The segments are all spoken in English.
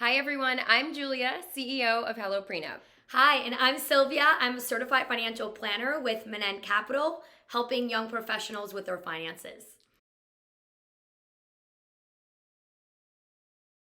Hi everyone, I'm Julia, CEO of HelloPrenup. Hi, and I'm Silvia. I'm a certified financial planner with Manent Capital, helping young professionals with their finances.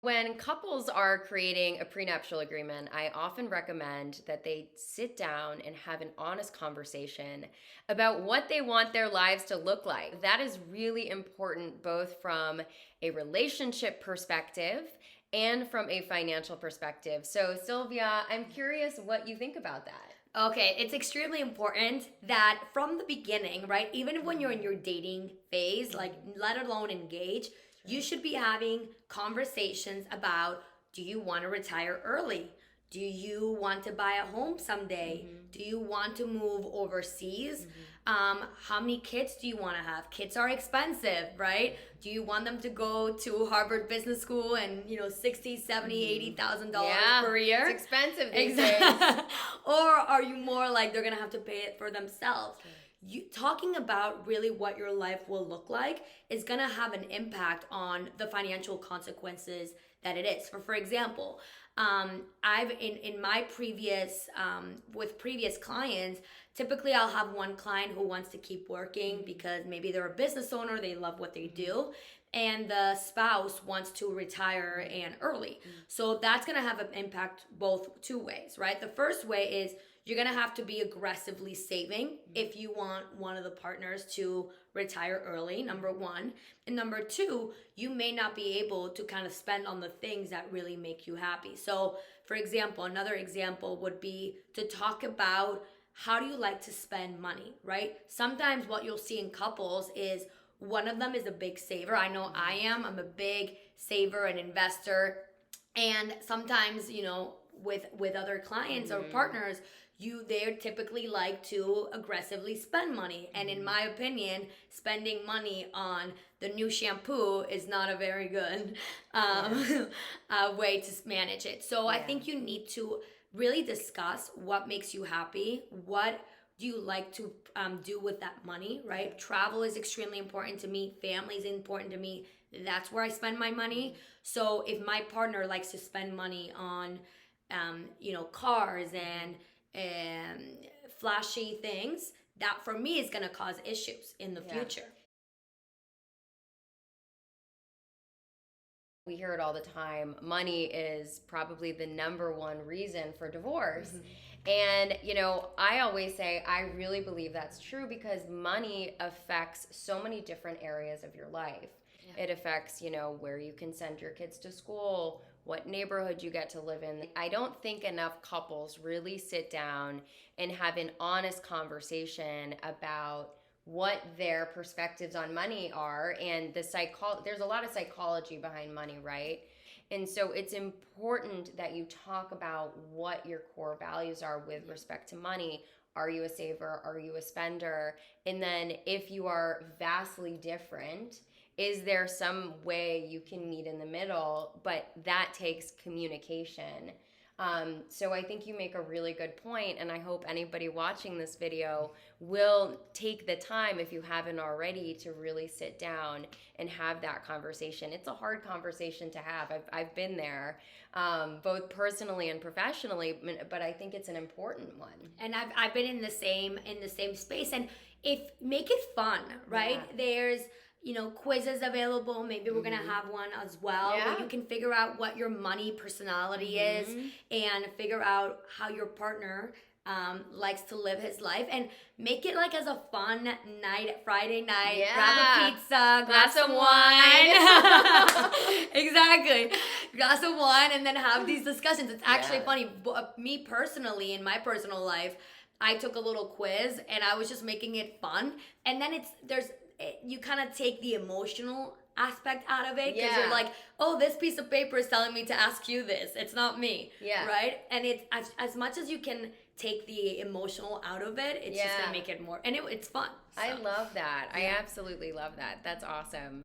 When couples are creating a prenuptial agreement, I often recommend that they sit down and have an honest conversation about what they want their lives to look like. That is really important both from a relationship perspective and from a financial perspective. So, Sylvia, I'm curious what you think about that. Okay, it's extremely important that from the beginning, right, even when you're in your dating phase, like let alone engage, you should be having conversations about, do you want to retire early? Do you want to buy a home someday? Do you want to move overseas? How many kids do you want to have? Kids are expensive, right? Do you want them to go to Harvard Business School and, 60, 70, $80,000 per year? It's expensive these days. Or are you more like they're going to have to pay it for themselves? You talking about really what your life will look like is going to have an impact on the financial consequences that it is. For example, I've in my previous with previous clients, typically I'll have one client who wants to keep working because maybe they're a business owner, they love what they do, and the spouse wants to retire and early. So that's going to have an impact both two ways, right? The first way is you're going to have to be aggressively saving if you want one of the partners to retire early, number one. And number two, you may not be able to kind of spend on the things that really make you happy. So, for example, another example would be to talk about how do you like to spend money, right? Sometimes what you'll see in couples is one of them is a big saver. I know I am. I'm a big saver and investor. And sometimes, with other clients or partners, they typically like to aggressively spend money. And in my opinion, spending money on the new shampoo is not a very good way to manage it. So I think you need to really discuss what makes you happy, what do you like to do with that money, right? Travel is extremely important to me. Family is important to me. That's where I spend my money. So if my partner likes to spend money on, cars and flashy things, that for me is going to cause issues in the future. We hear it all the time. Money is probably the number one reason for divorce. And, I always say I really believe that's true because money affects so many different areas of your life. It affects, where you can send your kids to school, what neighborhood you get to live in. I don't think enough couples really sit down and have an honest conversation about what their perspectives on money are, and there's a lot of psychology behind money, right? And so it's important that you talk about what your core values are with respect to money. Are you a saver? Are you a spender? And then if you are vastly different, is there some way you can meet in the middle? But that takes communication. So I think you make a really good point, and I hope anybody watching this video will take the time, if you haven't already, to really sit down and have that conversation. It's a hard conversation to have. I've been there, both personally and professionally, but I think it's an important one. And I've been in the same space, and make it fun, right? Yeah. There's quizzes available. Maybe we're going to have one as well where you can figure out what your money personality is and figure out how your partner likes to live his life, and make it like as a fun night, Friday night. Grab a pizza, glass of wine. Exactly. Glass of wine, and then have these discussions. It's actually funny. Me personally, in my personal life, I took a little quiz and I was just making it fun. And then you kind of take the emotional aspect out of it because you're like, oh, this piece of paper is telling me to ask you this. It's not me. Right? And it's as much as you can take the emotional out of it, it's just going to make it more. And it's fun. So. I love that. I absolutely love that. That's awesome.